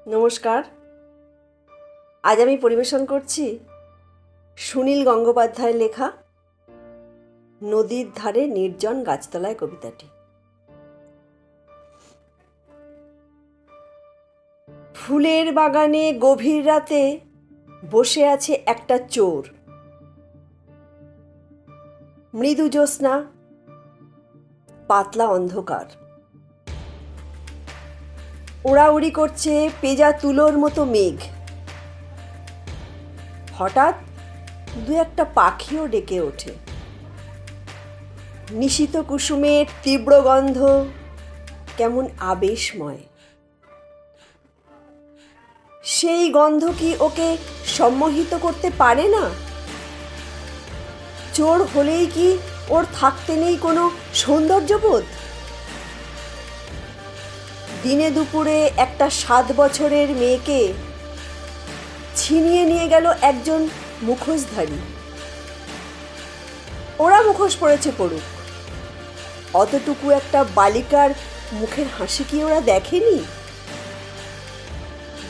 নমস্কার। আজ আমি পরিবেশন করছি সুনীল গঙ্গোপাধ্যায়ের লেখা নদীর ধারে নির্জন গাছতলায় কবিতাটি। ফুলের বাগানে গভীর রাতে বসে আছে একটা চোর। মৃদু জ্যোৎস্না, পাতলা অন্ধকার, ওড়াউড়ি করছে পেঁজা তুলোর মতো মেঘ। হঠাৎ দু একটা পাখিও ডেকে ওঠে। নিশীত কুসুমের তীব্র গন্ধ কেমন আবেশময়। সেই গন্ধ কি ওকে সম্মোহিত করতে পারে না? চোর হলেই কি ওর থাকতে নেই কোনো সৌন্দর্যবোধ? দিনে দুপুরে একটা 7 বছরের মেয়েকে ছিনিয়ে নিয়ে গেল একজন মুখোশধারী। ওরা মুখোশ পড়েছে পড়ুক, অতটুকু একটা বালিকার মুখের হাসি কি ওরা দেখেনি?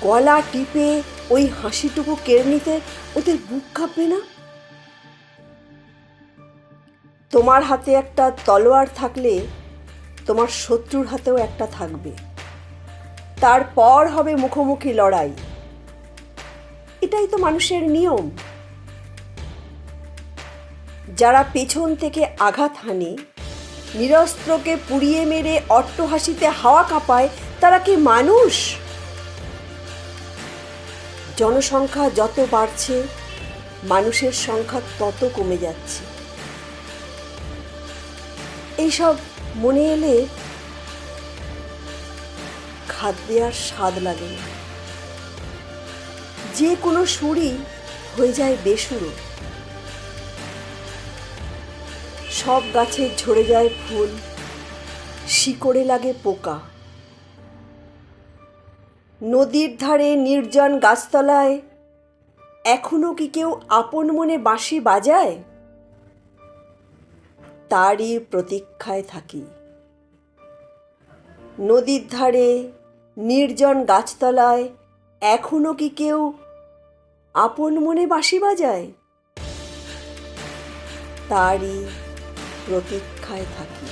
গলা টিপে ওই হাসিটুকু কেড়ে নিতে ওদের বুক কাঁপবে না? তোমার হাতে একটা তলোয়ার থাকলে তোমার শত্রুর হাতেও একটা থাকবে। তারপর হবে মুখোমুখি লড়াই। এটাই তো মানুষের নিয়ম। যারা পেছন থেকে আঘাত হানে, নিরস্ত্রকে পুড়িয়ে মেরে অট্টহাসিতে হাওয়া কাঁপায়, তারা কি মানুষ? জনসংখ্যা যত বাড়ছে, মানুষের সংখ্যা তত কমে যাচ্ছে। এইসব মনে এলে খাদ্যে আর স্বাদ লাগে না। যে কোনো সুরই হয়ে যায় বেসুরো। সব গাছে ঝরে যায় ফুল, শিকড়ে লাগে পোকা। নদীর ধারে নির্জন গাছতলায় এখনো কি কেউ আপন মনে বাঁশি বাজায়? তারই প্রতীক্ষায় থাকি। নদীর ধারে নির্জন গাছতলায় এখনো কি কেউ আপন মনে বাঁশি বাজায়? তারই প্রতীক্ষায় থাকি।